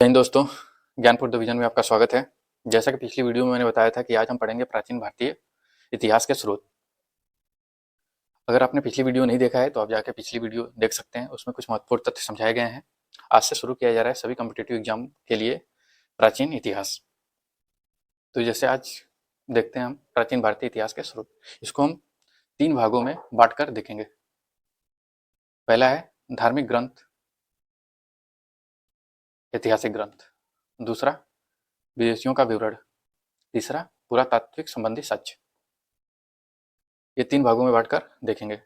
जय हिंद दोस्तों, ज्ञानपुर डिवीजन में आपका स्वागत है। जैसा कि पिछली वीडियो में मैंने बताया था कि आज हम पढ़ेंगे प्राचीन भारतीय इतिहास के स्रोत। अगर आपने पिछली वीडियो नहीं देखा है तो आप जाकर पिछली वीडियो देख सकते हैं, उसमें कुछ महत्वपूर्ण तथ्य समझाए गए हैं। आज से शुरू किया जा रहा है सभी कॉम्पिटिटिव एग्जाम के लिए प्राचीन इतिहास। तो जैसे आज देखते हैं हम प्राचीन भारतीय इतिहास के स्रोत। इसको हम 3 भागों में बांट कर देखेंगे। पहला है धार्मिक ग्रंथ, ऐतिहासिक ग्रंथ। दूसरा विदेशियों का विवरण। तीसरा पुरातात्विक संबंधी सच। ये 3 भागों में बांटकर देखेंगे।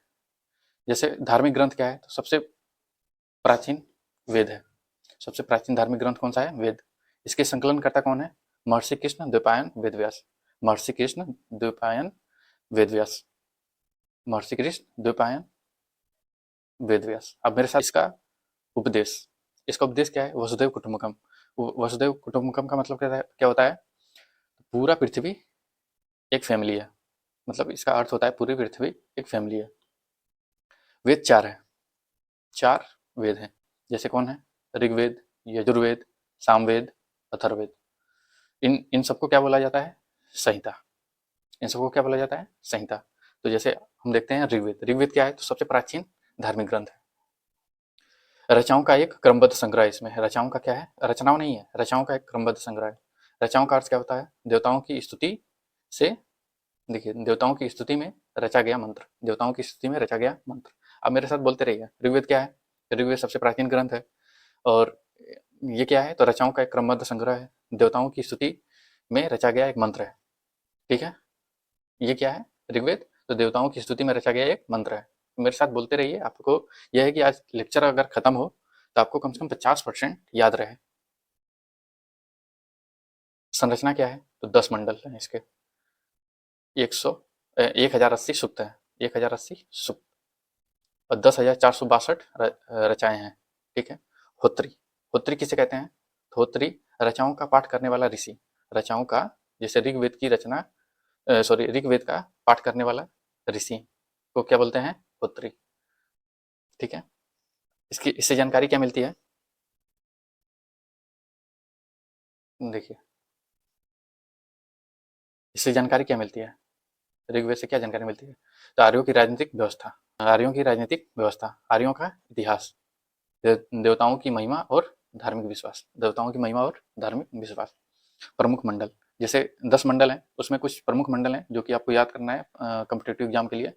जैसे धार्मिक ग्रंथ क्या है, तो सबसे प्राचीन वेद है। सबसे प्राचीन धार्मिक ग्रंथ कौन सा है? वेद। इसके संकलनकर्ता कौन है? महर्षि कृष्ण द्वैपायन वेदव्यास। महर्षि कृष्ण द्वैपायन वेदव्यास। महर्षि कृष्ण द्वैपायन वेदव्यास। अब मेरे साथ इसका उपदेश। इसका उपदेश क्या है? वसुदेव कुटुंबकम। वसुदेव कुटुंबकम का मतलब क्या होता है? पूरा पृथ्वी एक फैमिली है। मतलब इसका अर्थ होता है पूरी पृथ्वी एक फैमिली है। वेद 4 है। 4 वेद हैं। जैसे कौन है? ऋग्वेद, यजुर्वेद, सामवेद, अथर्ववेद। इन सबको क्या बोला जाता है? संहिता। इन सबको क्या बोला जाता है? संहिता। तो जैसे हम देखते हैं ऋग्वेद। ऋग्वेद क्या है? तो सबसे प्राचीन धार्मिक ग्रंथ है। रचनाओं का एक क्रमबद्ध संग्रह है। इसमें रचनाओं का क्या है? रचनाओं नहीं है, रचनाओं का एक क्रमबद्ध संग्रह है। रचनाओं का अर्थ क्या होता है? देवताओं की स्तुति से, देखिए, देवताओं की स्तुति में रचा गया मंत्र। देवताओं की स्तुति में रचा गया मंत्र। अब मेरे साथ बोलते रहिए। ऋग्वेद क्या है? ऋग्वेद सबसे प्राचीन ग्रंथ है। और ये क्या है? तो रचनाओं का एक क्रमबद्ध संग्रह है। देवताओं की स्तुति में रचा गया एक मंत्र है। ठीक है, ये क्या है? ऋग्वेद। तो देवताओं की स्तुति में रचा गया एक मंत्र है। मेरे साथ बोलते रहिए। आपको यह है कि आज लेक्चर अगर खत्म हो तो आपको कम से कम 50% याद रहे। संरचना क्या है? तो 10 मंडल है इसके। 1080 सूक्त है। 1080 सूक्त और 10,462 रचाएं हैं। ठीक है। होत्री। होत्री किसे कहते हैं? होत्री रचनाओं का पाठ करने वाला ऋषि। रचनाओं का, जैसे ऋग्वेद की रचना, सॉरी, ऋग्वेद का पाठ करने वाला ऋषि को क्या बोलते हैं? होत्री। ठीक है। इससे जानकारी क्या मिलती है? देखिए, इससे जानकारी क्या मिलती है? ऋग्वेद से क्या जानकारी मिलती है? तो आर्यों की राजनीतिक व्यवस्था, आर्यों की राजनीतिक व्यवस्था, आर्यों का इतिहास, देवताओं की महिमा और धार्मिक विश्वास, देवताओं की महिमा और धार्मिक विश्वास। प्रमुख मंडल, जैसे 10 मंडल हैं, उसमें कुछ प्रमुख मंडल हैं जो कि आपको याद करना है कॉम्पिटिटिव एग्जाम के लिए।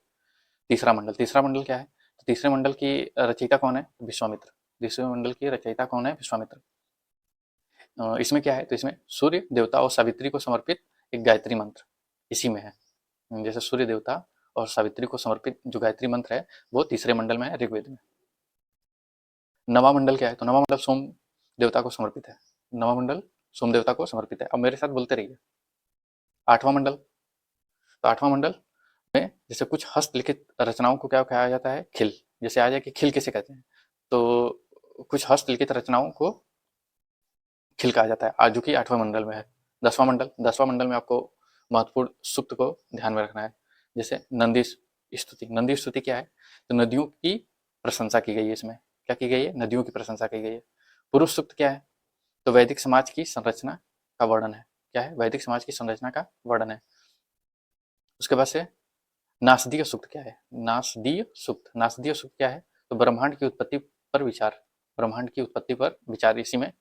तीसरा मंडल। तीसरा मंडल क्या है? तो तीसरे मंडल की रचयिता कौन है? विश्वामित्र। तीसरे मंडल की रचयिता कौन है? विश्वामित्र। इसमें क्या है? तो इसमें सूर्य देवता और सावित्री को समर्पित एक गायत्री मंत्र इसी में है। जैसे सूर्य देवता और सावित्री को समर्पित जो गायत्री मंत्र है वो तीसरे मंडल में है, ऋग्वेद में। नवा मंडल क्या है? तो नवा मंडल सोम देवता को समर्पित है। नवा मंडल सोम देवता को समर्पित है। अब मेरे साथ बोलते रहिए। आठवां मंडल। तो आठवां मंडल में जैसे कुछ हस्तलिखित रचनाओं को क्या कहा जाता है? खिल। जैसे आ जाए कि खिल किसे कहते हैं? तो कुछ हस्तलिखित रचनाओं को खिल कहा जाता है, आज जो कि 8वें मंडल में है। 10वां मंडल। 10वां मंडल में आपको महत्वपूर्ण सूक्त को ध्यान में रखना है। जैसे नंदी स्तुति। नंदी स्तुति क्या है? तो नदियों की प्रशंसा की गई है इसमें। क्या की गई है? नदियों की प्रशंसा की गई है। पुरुष सूक्त क्या है? तो वैदिक समाज की संरचना का वर्णन है। क्या है? वैदिक समाज की संरचना का वर्णन है। उसके बाद से नासदीय सूक्त क्या है? नासदीय सूक्त। नासदीय सूक्त क्या है? तो ब्रह्मांड की उत्पत्ति पर विचार। ब्रह्मांड की उत्पत्ति पर विचार इसी में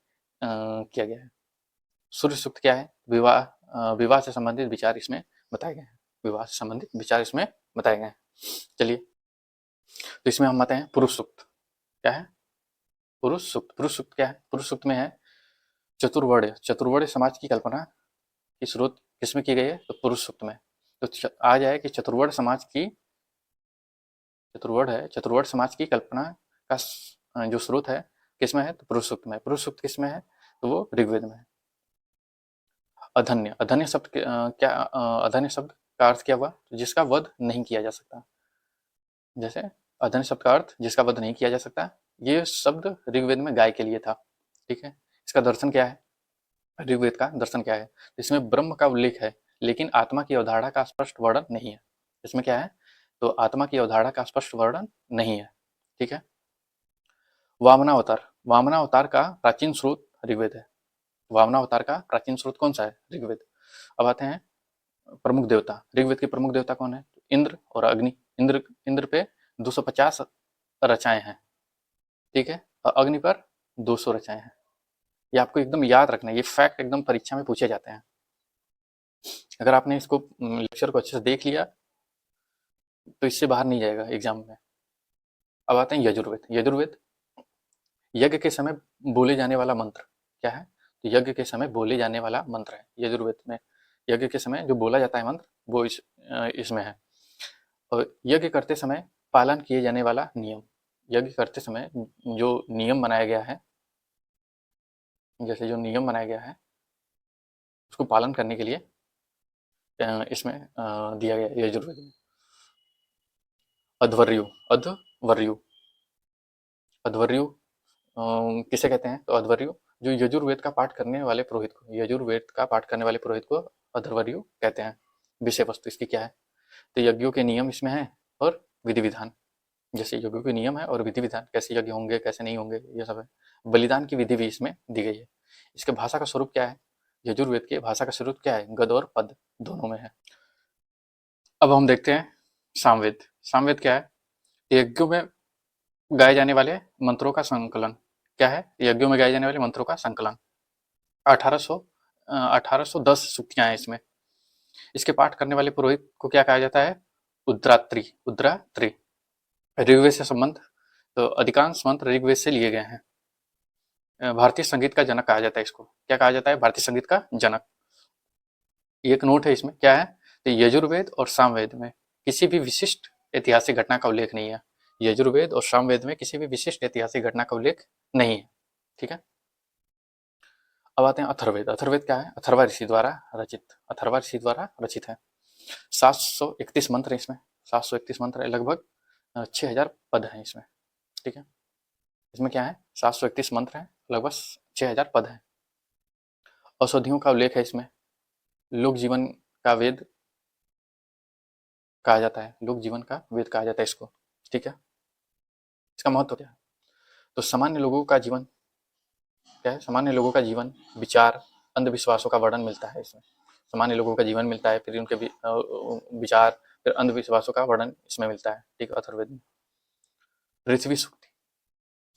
किया गया है। सूर्य सूक्त क्या है? विवाह से संबंधित विचार इसमें बताए गए हैं। विवाह से संबंधित विचार इसमें बताए गए हैं। चलिए, तो इसमें हम आते हैं पुरुष सूक्त। क्या है? पुरुष सूक्त। पुरुष सूक्त क्या है? पुरुष सूक्त में है चतुर्वर्ण्य। चतुर्वर्ण्य समाज की कल्पना की शुरुआत किसमें की गई है? तो पुरुष सूक्त में। तो आ जाए कि चतुर्वर्ण्य समाज की, चतुर्वर्ण्य है, चतुर्वर्ण्य समाज की कल्पना का जो स्रोत है किसमें है? तो पुरुष सूक्त में। पुरुष सूक्त किसमें है? तो वो ऋग्वेद में है। अधन्य। अधन्य शब्द क्या, अधन्य शब्द का अर्थ क्या हुआ? जिसका वध नहीं किया जा सकता। जैसे अधन्य शब्द का अर्थ जिसका वध नहीं किया जा सकता। ये शब्द ऋग्वेद में गाय के लिए था। ठीक है। इसका दर्शन क्या है? ऋग्वेद का दर्शन क्या है? इसमें ब्रह्म का उल्लेख है लेकिन आत्मा की अवधारणा का स्पष्ट वर्णन नहीं है। इसमें क्या है? तो आत्मा की अवधारणा का स्पष्ट वर्णन नहीं है। ठीक है। वामनावतार। वामनावतार का प्राचीन स्रोत ऋग्वेद है। वामनावतार का प्राचीन स्रोत कौन सा है? ऋग्वेद। अब आते हैं प्रमुख देवता। ऋग्वेद के प्रमुख देवता कौन है? इंद्र और अग्नि। इंद्र पे 250 रचाएं हैं, ठीक है, और अग्नि पर 200 रचाएं हैं। ये आपको एकदम याद रखना है, ये फैक्ट एकदम परीक्षा में पूछे जाते हैं। अगर आपने इसको लेक्चर को अच्छे से देख लिया तो इससे बाहर नहीं जाएगा एग्जाम में। अब आते हैं यजुर्वेद। यजुर्वेद यज्ञ के समय बोले जाने वाला मंत्र क्या है? तो यज्ञ के समय बोले जाने वाला मंत्र है यजुर्वेद में। यज्ञ के समय जो बोला जाता है मंत्र वो इसमें है। और यज्ञ करते समय पालन किए जाने वाला नियम। यज्ञ करते समय जो नियम बनाया गया है, जैसे जो नियम बनाया गया है उसको पालन करने के लिए इसमें दिया गया है यजुर्वेद में। अध्वर्यु। अध्वर्यु अध्वर्यु किसे कहते हैं? तो अध्वर्यु जो यजुर्वेद का पाठ करने वाले पुरोहित को, यजुर्वेद का पाठ करने वाले पुरोहित को अध्वर्यु कहते हैं। विषय वस्तु इसकी क्या है? तो यज्ञों के नियम इसमें हैं और विधि विधान। जैसे यज्ञों के नियम है और विधि विधान, कैसे यज्ञ होंगे कैसे नहीं होंगे ये सब है। बलिदान की विधि भी इसमें दी गई है। इसके भाषा का स्वरूप क्या है? यजुर्वेद के भाषा का स्वरूप क्या है? गद्य और पद्य दोनों में है। अब हम देखते हैं सामवेद। सामवेद क्या है? यज्ञों में गाए जाने वाले मंत्रों का संकलन। क्या है? यज्ञों में गाए जाने वाले मंत्रों का संकलन। 1810 सूक्तियां हैं इसमें। इसके पाठ करने वाले पुरोहित को क्या कहा जाता है? उद्रात्री। उद्रात्री। ऋग्वेद से संबंध, तो अधिकांश मंत्र ऋग्वेद से लिए गए हैं। भारतीय संगीत का जनक कहा जाता है इसको। क्या कहा जाता है? भारतीय संगीत का जनक। एक नोट है इसमें, क्या है? तो यजुर्वेद और सामवेद में किसी भी विशिष्ट ऐतिहासिक घटना का उल्लेख नहीं है। यजुर्वेद और सामवेद में किसी भी विशिष्ट ऐतिहासिक घटना का उल्लेख नहीं है, ठीक है। अब आते हैं अथर्ववेद। अथर्ववेद क्या है? अथर्वा ऋषि द्वारा रचित। अथर्वा ऋषि द्वारा रचित है। 731 मंत्र है इसमें। 731 मंत्र है, लगभग 6000 पद हैं इसमें, ठीक है। इसमें क्या है? 731 मंत्र है, लगभग 6000 पद हैं। औषधियों का उल्लेख है इसमें। लोक जीवन का वेद कहा जाता है। लोक जीवन का वेद कहा जाता है इसको, ठीक है। इसका महत्व क्या है? तो सामान्य लोगों का जीवन क्या है? सामान्य लोगों का जीवन, विचार, अंधविश्वासों का वर्णन मिलता है इसमें। सामान्य लोगों का जीवन मिलता है, फिर उनके विचार, फिर अंधविश्वासों का वर्णन इसमें मिलता है, ठीक है, अथर्ववेद में। पृथ्वी सूक्त,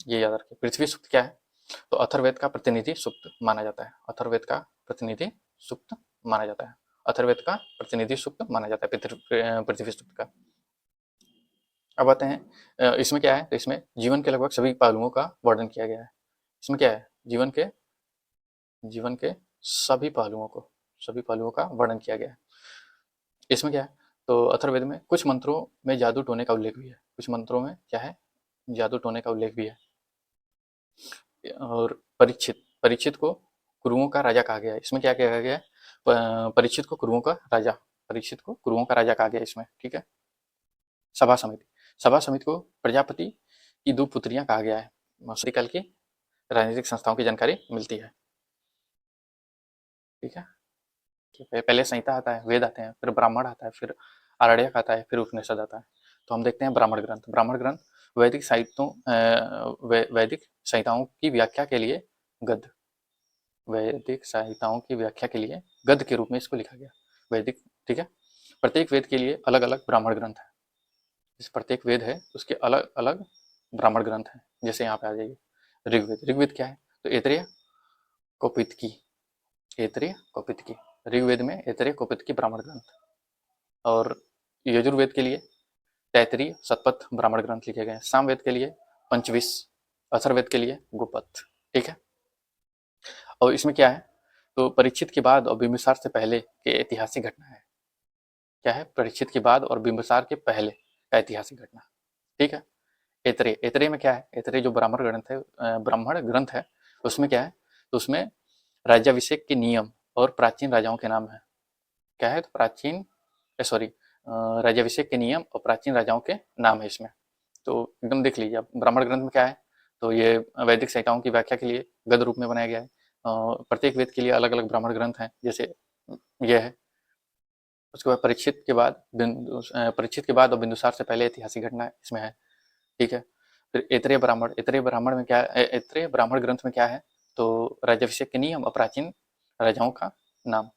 ये याद रखिए। पृथ्वी सूक्त क्या है? तो अथर्ववेद का प्रतिनिधि सूक्त माना जाता है। अथर्ववेद का प्रतिनिधि सूक्त माना जाता है। अथर्ववेद का प्रतिनिधि सूक्त माना जाता है पृथ्वी सूक्त का। अब आते हैं इसमें क्या है? तो इसमें जीवन के लगभग सभी पहलुओं का वर्णन किया गया है। इसमें क्या है? जीवन के सभी पहलुओं का वर्णन किया गया है। इसमें क्या है? तो अथर्ववेद में कुछ मंत्रों में जादू टोने का उल्लेख भी है। कुछ मंत्रों में क्या है? जादू टोने का उल्लेख भी है। और परीक्षित को कुरुओं का राजा कहा गया है। इसमें क्या कहा गया है? परीक्षित को कुरुओं का राजा कहा गया इसमें, ठीक है। सभा समिति को प्रजापति की 2 पुत्रियां कहा गया है। मौसरी काल की राजनीतिक संस्थाओं की जानकारी मिलती है, ठीक है। पहले संहिता आता है, वेद आते हैं, फिर ब्राह्मण आता है, फिर आरण्यक आता है, फिर उपनिषद आता है। तो हम देखते हैं ब्राह्मण ग्रंथ। ब्राह्मण ग्रंथ वैदिक संहिताओं की व्याख्या के लिए गद्य के रूप में इसको लिखा गया, वैदिक, ठीक है। प्रत्येक वेद के लिए अलग अलग ब्राह्मण ग्रंथ है। इस प्रत्येक वेद है उसके अलग अलग ब्राह्मण ग्रंथ हैं। जैसे यहाँ पे आ जाइए ऋग्वेद क्या है? तो ऐतरेय कौपितकी। ऋग्वेद में ऐतरेय कौपितकी ब्राह्मण ग्रंथ। और यजुर्वेद के लिए तैतरीय शतपथ ब्राह्मण ग्रंथ लिखे गए हैं। सामवेद के लिए पंचविश, अथर्ववेद के लिए गोपथ, ठीक है। और इसमें क्या है? तो परीक्षित के बाद और बिंबिसार से पहले के ऐतिहासिक घटना है। क्या है? परीक्षित के बाद और बिंबिसार के पहले का ऐतिहासिक घटना, ठीक है। ऐतरेय में क्या है? ऐतरेय जो ब्राह्मण ग्रंथ है उसमें क्या है? तो उसमें राज्याभिषेक के नियम और प्राचीन राजाओं के नाम है। क्या है? तो राज्याभिषेक के नियम और प्राचीन राजाओं के नाम है इसमें। तो एकदम देख लीजिए आप, ब्राह्मण ग्रंथ में क्या है? तो ये वैदिक संहिताओं की व्याख्या के लिए गद्य रूप में बनाया गया है। प्रत्येक वेद के लिए अलग अलग ब्राह्मण ग्रंथ हैं, जैसे यह है। उसके बाद परीक्षित के बाद और बिंदुसार से पहले ऐतिहासिक घटना इसमें है, ठीक है। फिर ऐतरेय ब्राह्मण में क्या है? ऐतरेय ब्राह्मण ग्रंथ में क्या है? तो राज्याभिषेक के नियम और प्राचीन राजाओं का नाम।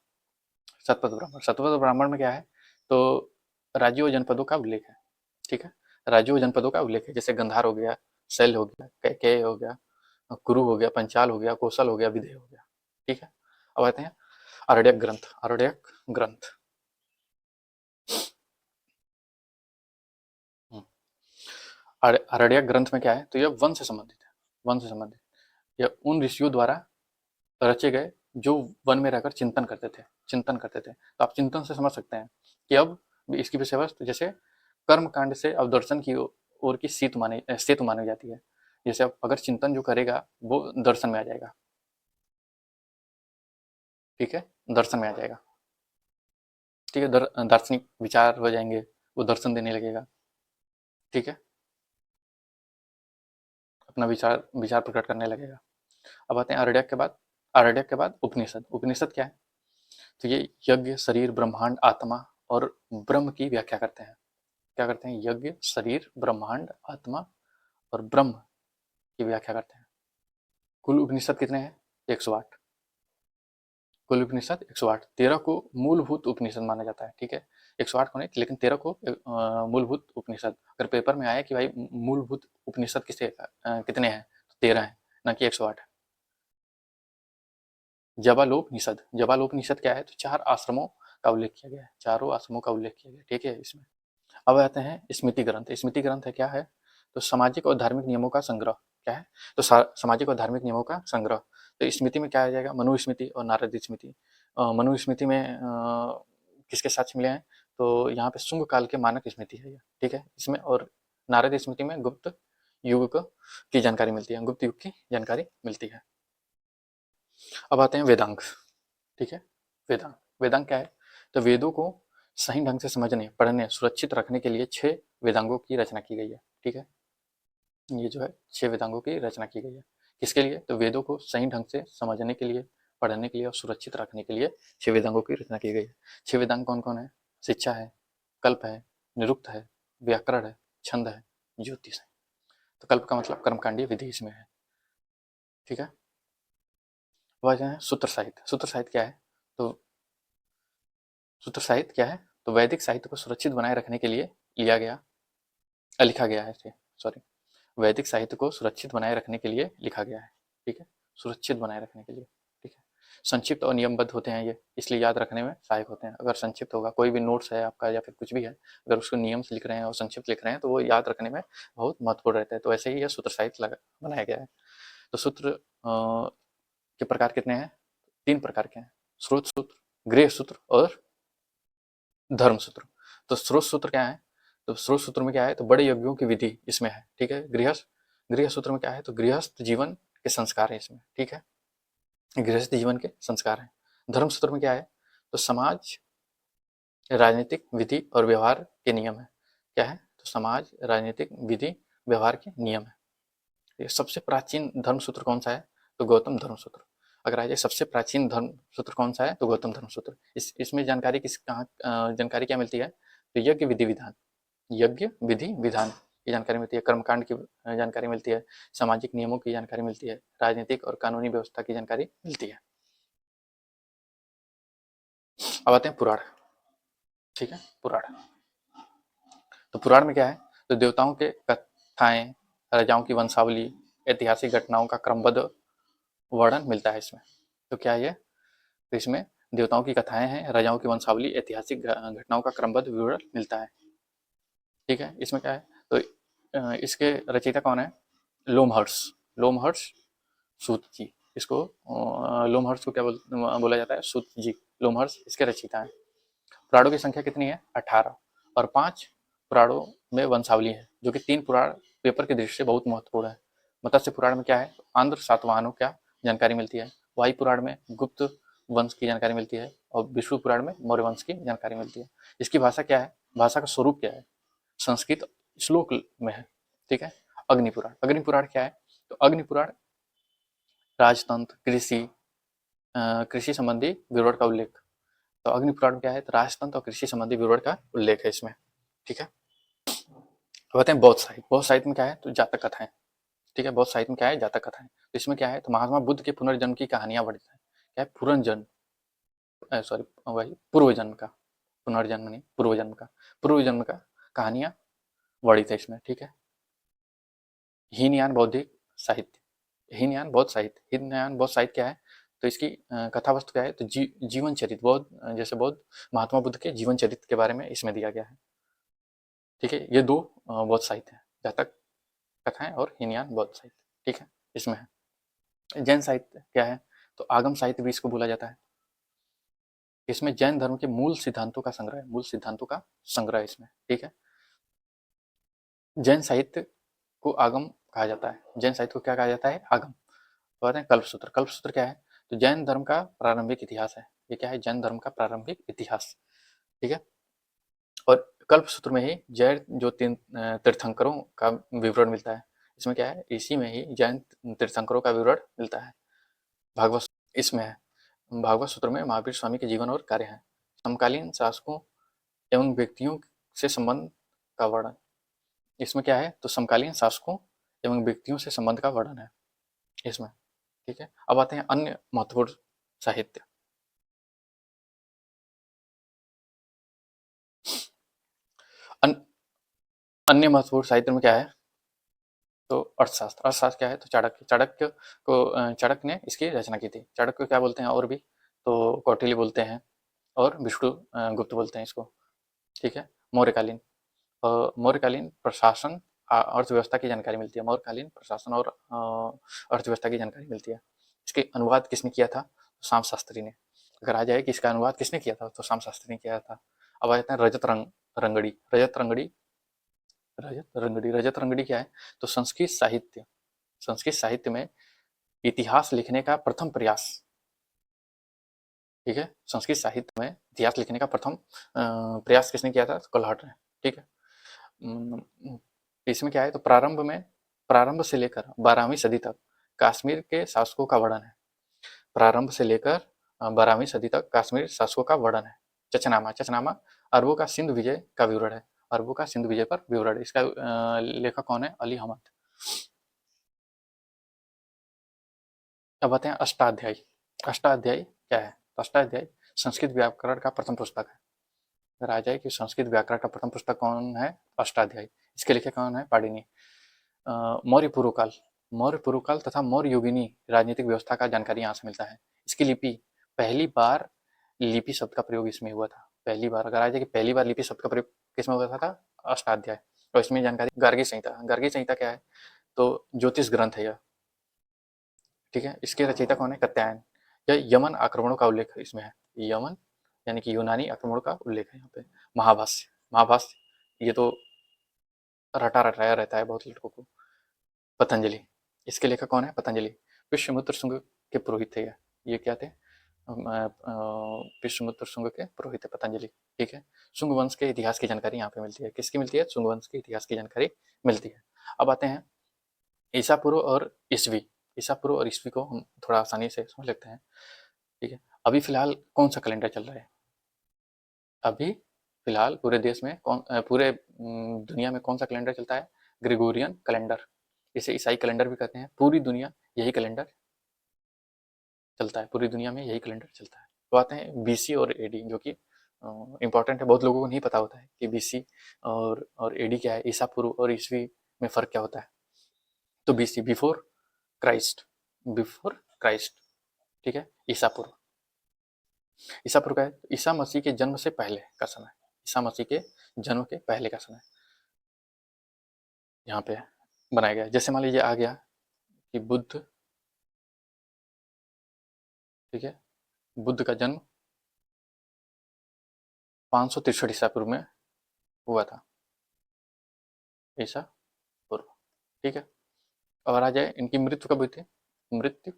शतपथ ब्राह्मण में क्या है, तो राज्यों और जनपदों का उल्लेख है। ठीक है, राज्यों और जनपदों का उल्लेख है, जैसे गंधार हो गया, शैल हो गया, कैकेय हो गया, कुरु हो गया, पंचाल हो गया, कौशल हो गया, विदेह हो गया। ठीक है, अब आते हैं आरण्यक ग्रंथ। आरण्यक ग्रंथ आरण्यक ग्रंथ में क्या है, तो यह वन से संबंधित है। वन से संबंधित, यह उन ऋषियों द्वारा रचे गए जो वन में रहकर चिंतन करते थे। तो आप चिंतन से समझ सकते हैं कि अब इसकी विषय वस्तु जैसे कर्म कांड से अवदर्शन की ओर की सेतु मानी जाती है। जैसे अब अगर चिंतन जो करेगा वो दर्शन में आ जाएगा। ठीक है, दर्शन में आ जाएगा। ठीक है, दार्शनिक विचार हो जाएंगे, वो दर्शन देने लगेगा। ठीक है, अपना विचार विचार प्रकट करने लगेगा। अब आते हैं आरण्यक के बाद उपनिषद। उपनिषद क्या है, तो ये यज्ञ, शरीर, ब्रह्मांड, आत्मा और ब्रह्म की व्याख्या करते हैं। क्या करते हैं, यज्ञ, शरीर, ब्रह्मांड, आत्मा और ब्रह्म की व्याख्या करते हैं। कुल उपनिषद कितने हैं, 108। कुल उपनिषद 108। 13 को मूलभूत उपनिषद माना जाता है। ठीक है, 108 को नहीं, लेकिन 13 को मूलभूत उपनिषद। अगर पेपर में आया कि भाई मूलभूत उपनिषद कितने हैं, तो 13 है, ना कि 108 है। जबालोपनिषद क्या है, तो 4 आश्रमों का उल्लेख किया गया है। चारों आश्रमों का उल्लेख किया गया। ठीक है, इसमें अब आते हैं स्मृति ग्रंथ। स्मृति ग्रंथ है क्या है, तो सामाजिक और धार्मिक नियमों का संग्रह। क्या है, तो सामाजिक और धार्मिक नियमों का संग्रह। तो स्मृति में क्या आ जाएगा, मनुस्मृति और नारद स्मृति। मनुस्मृति में किसके साथ मिले हैं, तो यहाँ पे शुंग काल के मानक स्मृति है। ठीक है, इसमें और नारद स्मृति में गुप्त युग की जानकारी मिलती है, गुप्त युग की जानकारी मिलती है। अब आते हैं वेदांग। ठीक है, वेदांग क्या है, तो वेदों को सही ढंग से समझने, पढ़ने, सुरक्षित रखने के लिए 6 वेदांगों की रचना की गई है। ठीक है, ये जो है 6 वेदांगों की रचना की गई है। किसके लिए, तो वेदों को सही ढंग से समझने के लिए, पढ़ने के लिए और सुरक्षित रखने के लिए 6 वेदांगों की रचना की गई है। 6 वेदांग कौन कौन है, शिक्षा है, कल्प है, निरुक्त है, व्याकरण है, छंद है, ज्योतिष है। तो कल्प का मतलब कर्मकांडीय विधि इसमें है। ठीक है, वह है सूत्र साहित्य। सूत्र साहित्य क्या है, तो सूत्र साहित्य क्या है, तो वैदिक साहित्य को सुरक्षित बनाए रखने के लिए लिखा गया है। सॉरी, वैदिक साहित्य को सुरक्षित बनाए रखने के लिए लिखा गया है। ठीक है, सुरक्षित बनाए रखने के लिए। ठीक है, संक्षिप्त और नियमबद्ध होते हैं ये, इसलिए याद रखने में सहायक होते हैं। अगर संक्षिप्त होगा, कोई भी नोट्स है आपका या फिर कुछ भी है, अगर उसको नियम से लिख रहे हैं और संक्षिप्त लिख रहे हैं, तो वो याद रखने में बहुत महत्वपूर्ण रहता है। तो ऐसे ही यह सूत्र साहित्य बनाया गया है। तो सूत्र के प्रकार कितने हैं, 3 प्रकार के हैं, स्रोत सूत्र, गृह सूत्र और धर्म सूत्र। तो स्रोत सूत्र क्या है, तो स्रोत सूत्र में क्या है, तो बड़े यज्ञों की विधि इसमें है। ठीक है, गृह सूत्र में क्या है, तो गृहस्थ जीवन के संस्कार है इसमें। ठीक है, गृहस्थ जीवन के संस्कार है। धर्म सूत्र में क्या है, तो समाज, राजनीतिक विधि और व्यवहार के नियम है। क्या है, तो समाज, राजनीतिक विधि, व्यवहार के नियम है। ये सबसे प्राचीन धर्म सूत्र कौन सा है, तो गौतम धर्म सूत्र। अगर आ जाए सबसे प्राचीन धर्म सूत्र कौन सा है, तो गौतम धर्म सूत्र। इसमें जानकारी जानकारी क्या मिलती है, तो यज्ञ विधि विधान की जानकारी मिलती है, कर्मकांड की जानकारी मिलती है, सामाजिक नियमों की जानकारी मिलती है, राजनीतिक और कानूनी व्यवस्था की जानकारी मिलती है। अब आते हैं पुराण। ठीक है, पुराण, तो पुराण में क्या है, तो देवताओं के कथाएं, राजाओं की वंशावली, ऐतिहासिक घटनाओं का क्रमबद्ध वर्णन मिलता है इसमें। तो क्या है, तो इसमें देवताओं की कथाएं हैं, राजाओं की वंशावली, ऐतिहासिक घटनाओं का क्रमबद्ध विवरण मिलता है। ठीक है, इसमें क्या है, तो इसके रचयिता कौन है, लोमहर्ष सूत जी। इसको लोमहर्ष को क्या बोला जाता है, सूत जी, लोमहर्ष इसके रचयिता है। पुराणों की संख्या कितनी है, 18, और 5 पुराणों में वंशावली है, जो कि 3 पुराण पेपर की दृष्टि से बहुत महत्वपूर्ण है। मत्स्य पुराण में क्या है, आंध्र सातवाहनों क्या जानकारी मिलती है, वायु पुराण में गुप्त वंश की जानकारी मिलती है, और विष्णु पुराण में मौर्य वंश की जानकारी मिलती है। इसकी भाषा क्या है, भाषा का स्वरूप क्या है, संस्कृत श्लोक में है। ठीक है, अग्निपुराण क्या है, तो अग्निपुराण राजतंत्र, कृषि संबंधी विवरण का उल्लेख। तो अग्निपुराण क्या है, तो राजतंत्र और कृषि संबंधी विवरण का उल्लेख है इसमें। ठीक है, कहते हैं बौद्ध साहित्य में क्या है, तो जातक कथाएं। ठीक है, बौद्ध साहित्य में क्या है, जातक कथाएं। तो इसमें क्या है, तो महात्मा बुद्ध के पुनर्जन्म की कहानियां वर्णित है। क्या है, पुनर्जन्म, सॉरी, वही पूर्व जन्म का, पुनर्जन्म नहीं, पूर्व जन्म का कहानियां वर्णित है इसमें। ठीक है, हीनयान बौद्धिक साहित्य, हीनयान बौद्ध साहित्य क्या है, तो इसकी कथा वस्तु क्या है, तो जीवन चरित्र, बौद्ध जैसे बौद्ध महात्मा बुद्ध के जीवन चरित्र के बारे में इसमें दिया गया है। ठीक है, ये दो बौद्ध साहित्य है, जातक कथाएं और हीनयान बौद्ध साहित्य। ठीक है, इसमें है। जैन साहित्य क्या है, तो आगम साहित्य भी इसको बोला जाता है। इसमें जैन धर्म के मूल सिद्धांतों का संग्रह है, मूल सिद्धांतों का संग्रह है इसमें। ठीक है, जैन साहित्य को आगम कहा जाता है। जैन साहित्य को क्या कहा जाता है, आगम। तो कहते हैं कल्पसूत्र। कल्पसूत्र क्या है, तो जैन धर्म का प्रारंभिक इतिहास है। ये क्या है, जैन धर्म का प्रारंभिक इतिहास। ठीक है, और कल्पसूत्र में ही जैन जो तीन तीर्थंकरों का विवरण मिलता है। इसमें क्या है, इसी में ही जैन तीर्थंकरों का विवरण मिलता है। भागवत इसमें है, भागवत सूत्र में महावीर स्वामी के जीवन और कार्य हैं। समकालीन शासकों एवं व्यक्तियों से संबंध का वर्णन। इसमें क्या है, तो समकालीन शासकों एवं व्यक्तियों से संबंध का वर्णन है इसमें। ठीक है, अब आते हैं अन्य महत्वपूर्ण साहित्य। अन्य महत्वपूर्ण साहित्य में क्या है, तो अर्थशास्त्र। अर्थशास्त्र क्या है, तो चाणक्य ने इसकी रचना की थी। चाणक्य को क्या बोलते हैं और भी, तो कौटिल्य बोलते हैं और विष्णु गुप्त बोलते हैं इसको। ठीक है, मौर्यकालीन, मौर्यकालीन प्रशासन अर्थव्यवस्था की जानकारी मिलती है। मौर्यकालीन प्रशासन और अर्थव्यवस्था की जानकारी मिलती है। इसके अनुवाद किसने किया था, शाम शास्त्री ने। अगर आ जाए कि इसका अनुवाद किसने किया था, तो शाम शास्त्री ने किया था। अब आ जाते हैं रंगड़ी। रजत रंगड़ी क्या है, तो संस्कृत साहित्य में इतिहास लिखने का प्रथम प्रयास। ठीक है, संस्कृत साहित्य में इतिहास लिखने का प्रथम प्रयास किसने किया था, तो कल्हड़ ने। ठीक है, इसमें क्या है, तो प्रारंभ से लेकर 12वीं सदी तक कश्मीर के शासकों का वर्णन है। प्रारंभ से लेकर 12वीं सदी तक कश्मीर शासकों का वर्णन है। चचनामा अरबों का सिंध विजय का विवरण है। अरबों का सिंध विजय पर विवरण है। इसका लेखक कौन है, अली अहमद। अब आते हैं अष्टाध्यायी। अष्टाध्यायी क्या है, अष्टाध्यायी संस्कृत व्याकरण का प्रथम पुस्तक है। अगर आ जाए कि संस्कृत व्याकरण का प्रथम पुस्तक कौन है, अष्टाध्यायी। इसके लेखक कौन है, पाणिनि। मौर्य पूर्व काल तथा मौर्य योगिनी राजनीतिक व्यवस्था का जानकारी यहाँ से मिलता है। इसकी लिपि, पहली बार लिपि शब्द का प्रयोग इसमें हुआ था। पहली बार अगर आ जाए कि पहली बार लिपि शब्द का प्रयोग किसमें हुआ था, अष्टाध्याय। और इसमें जानकारी, गार्गी संहिता। गार्गी संहिता क्या है, तो ज्योतिष ग्रंथ है यह। ठीक है, इसके रचयिता कौन है, कात्यायन। यह यमन आक्रमणों का उल्लेख इसमें है। यमन यानी कि यूनानी आक्रमणों का उल्लेख है यहाँ पे। महाभाष्य ये तो रटा रटाया रहता है बहुत लड़कों को। पतंजलि, इसके लेखक कौन है, पतंजलि। विश्वामित्र शुंग के पुरोहित थे ये क्या थे, विश्वामित्र शुंग के पुरोहित थे पतंजलि। ठीक है, शुंग वंश के इतिहास की जानकारी यहाँ पे मिलती है। किसकी मिलती है, शुंग वंश के इतिहास की जानकारी मिलती है। अब आते हैं ईसा पूर्व और ईसवी। ईसा पूर्व और ईसवी को हम थोड़ा आसानी से समझ लेते हैं। ठीक है, अभी फिलहाल कौन सा कैलेंडर चल रहा है, अभी फिलहाल पूरे देश में पूरे दुनिया में कौन सा कैलेंडर चलता है, ग्रेगोरियन कैलेंडर। इसे ईसाई कैलेंडर भी कहते हैं। पूरी दुनिया यही कैलेंडर चलता है, पूरी दुनिया में यही कैलेंडर चलता है। तो आते हैं बीसी और एडी, जो कि इंपॉर्टेंट है, बहुत लोगों को नहीं पता होता है कि बीसी और एडी क्या है, ईसा पूर्व और ईसवी में फर्क क्या होता है। तो बीसी क्राइस्ट बिफोर क्राइस्ट। ठीक है, ईसा पूर्व। ईसा पूर्व का है ईसा मसीह के जन्म से पहले का समय। ईसा मसीह के जन्म के पहले का समय यहाँ पे बनाया गया। जैसे मान लीजिए आ गया कि बुद्ध, ठीक है, बुद्ध का जन्म 563 ईसा पूर्व में हुआ था, ईसा पूर्व। ठीक है, और आ जाए इनकी मृत्यु कब हुई थी, मृत्यु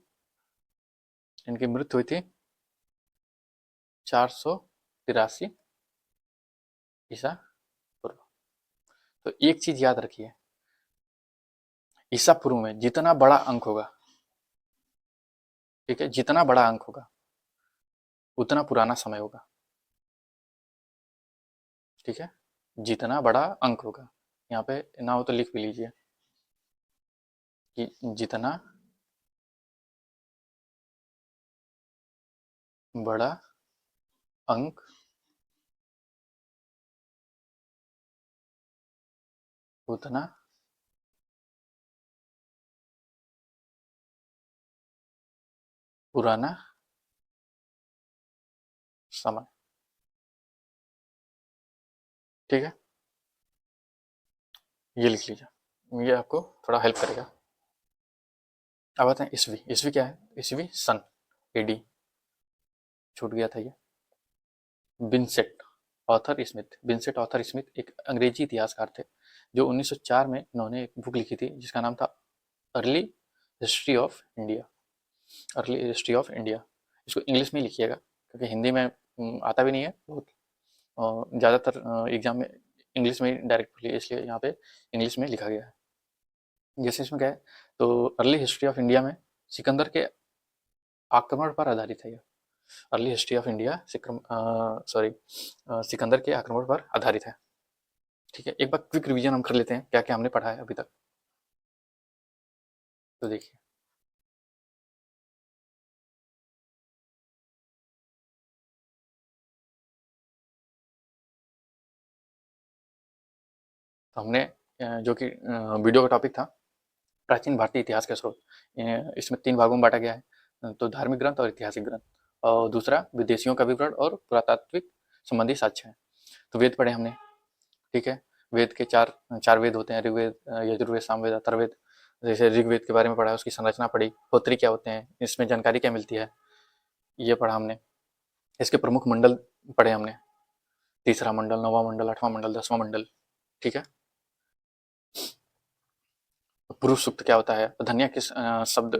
इनकी मृत्यु हुई थी 483 ईसा पूर्व। तो एक चीज याद रखिए, ईसा पूर्व में जितना बड़ा अंक होगा, ठीक है, जितना बड़ा अंक होगा उतना पुराना समय होगा। ठीक है, जितना बड़ा अंक होगा, यहाँ पे ना हो तो लिख भी लीजिए। कि जितना बड़ा अंक उतना पुराना समय। ठीक है, ये लिख लीजिए, ये आपको थोड़ा हेल्प करेगा। अब आते हैं ईस्वी। ईस्वी क्या है? ईस्वी सन, एडी, छूट गया था ये। Vincent author Smith, Vincent author Smith एक अंग्रेजी इतिहासकार थे जो 1904 में इन्होंने एक बुक लिखी थी जिसका नाम था early history of India. Early history of India, इसको इंग्लिश में ही लिखिएगा क्योंकि हिंदी में आता भी नहीं है बहुत, ज़्यादातर एग्जाम में इंग्लिश में ही डायरेक्ट लिए, इसलिए यहाँ पे इंग्लिश में लिखा गया है। जैसे इसमें क्या है, तो अर्ली हिस्ट्री ऑफ इंडिया में सिकंदर के आक्रमण पर आधारित है। Early history of India Sikandar के आक्रमण पर आधारित है। ठीक है, एक बार क्विक रिवीजन हम कर लेते हैं क्या क्या हमने पढ़ा है अभी तक। तो देखिए, तो हमने जो कि वीडियो का टॉपिक था प्राचीन भारतीय इतिहास के स्रोत, इसमें 3 भागों में बांटा गया है। तो धार्मिक ग्रंथ और ऐतिहासिक ग्रंथ, और दूसरा विदेशियों का विवरण और पुरातात्विक संबंधी साक्ष्य हैं। तो वेद पढ़े हमने। ठीक है, वेद के चार चार वेद होते हैं, ऋग्वेद, यजुर्वेद, सामवेद, अथर्ववेद। जैसे ऋग्वेद के बारे में पढ़ा, उसकी संरचना पढ़ी, होत्री क्या होते हैं, इसमें जानकारी क्या मिलती है, ये पढ़ा हमने। इसके प्रमुख मंडल पढ़े हमने, तीसरा मंडल, नौवां मंडल, आठवां मंडल, 10वां मंडल। ठीक है, पुरुष सूक्त क्या होता है, धन्य किस शब्द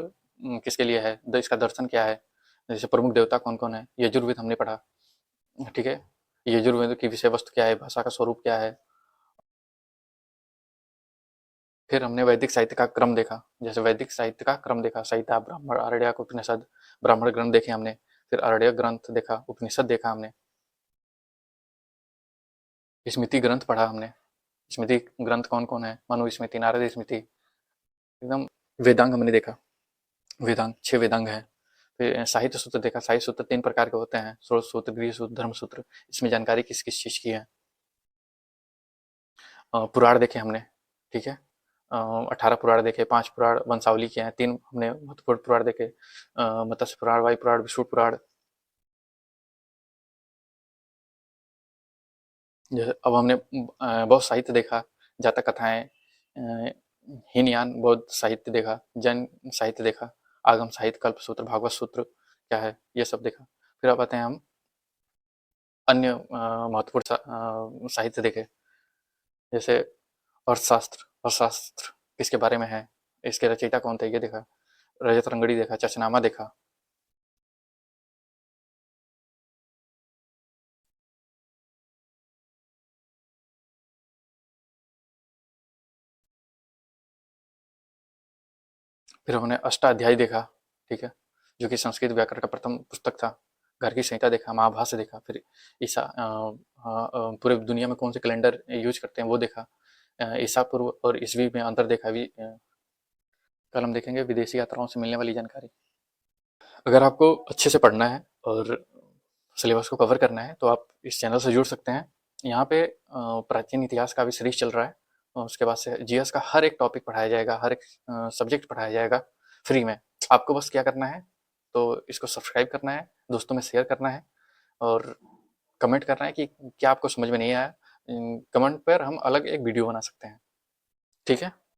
किसके लिए है, इसका दर्शन क्या है, जैसे प्रमुख देवता कौन कौन है, यजुर्वेद हमने पढ़ा। ठीक है, यजुर्वेद की विषय वस्तु क्या है, भाषा का स्वरूप क्या है। फिर हमने वैदिक साहित्य का क्रम देखा, जैसे वैदिक साहित्य का क्रम देखा, संहिता, ब्राह्मण, आरण्यक, उपनिषद। ब्राह्मण ग्रंथ देखे हमने, फिर आरण्यक ग्रंथ देखा, उपनिषद देखा हमने। स्मृति ग्रंथ पढ़ा हमने, स्मृति ग्रंथ कौन कौन है, मनु स्मृति, नारद स्मृति, एकदम। वेदांग हमने देखा, वेदांग 6 वेदांग हैं। फिर साहित्य सूत्र देखा, साहित्य सूत्र 3 प्रकार के होते हैं, स्रोत सूत्र, गृह सूत्र, धर्म सूत्र। इसमें जानकारी किस किस चीज़ की है। पुराण देखे हमने। ठीक है, 18 पुराण देखे, 5 पुराण वंशावली के हैं, 3 हमने महत्वपूर्ण पुराण देखे, मत्स्य पुराण, वायु पुराण, विष्णु पुराण। जैसे अब हमने बौद्ध साहित्य देखा, जातक कथाएं, हीनयान बौद्ध साहित्य देखा, जैन साहित्य देखा, आगम साहित्य, कल्प सूत्र, भागवत सूत्र क्या है, ये सब देखा। फिर अब आते हैं हम अन्य महत्वपूर्ण साहित्य देखे, जैसे अर्थशास्त्र। अर्थशास्त्र किसके बारे में है, इसके रचयिता कौन थे, ये देखा। रजत रंगड़ी देखा, चचनामा देखा। फिर हमने अष्टाध्यायी देखा। ठीक है, जो कि संस्कृत व्याकरण का प्रथम पुस्तक था। घर की संहिता देखा, महाभाष्य देखा। फिर ईसा पूरे दुनिया में कौन से कैलेंडर यूज करते हैं वो देखा। ईसा पूर्व और ईसवी में अंतर देखा भी। कल हम देखेंगे विदेशी यात्राओं से मिलने वाली जानकारी। अगर आपको अच्छे से पढ़ना है और सिलेबस को कवर करना है तो आप इस चैनल से जुड़ सकते हैं। यहाँ पे प्राचीन इतिहास का भी सीरीज चल रहा है, और उसके बाद से जीएस का हर एक टॉपिक पढ़ाया जाएगा, हर एक सब्जेक्ट पढ़ाया जाएगा फ्री में। आपको बस क्या करना है, तो इसको सब्सक्राइब करना है, दोस्तों में शेयर करना है, और कमेंट करना है कि क्या आपको समझ में नहीं आया। कमेंट पर हम अलग एक वीडियो बना सकते हैं। ठीक है।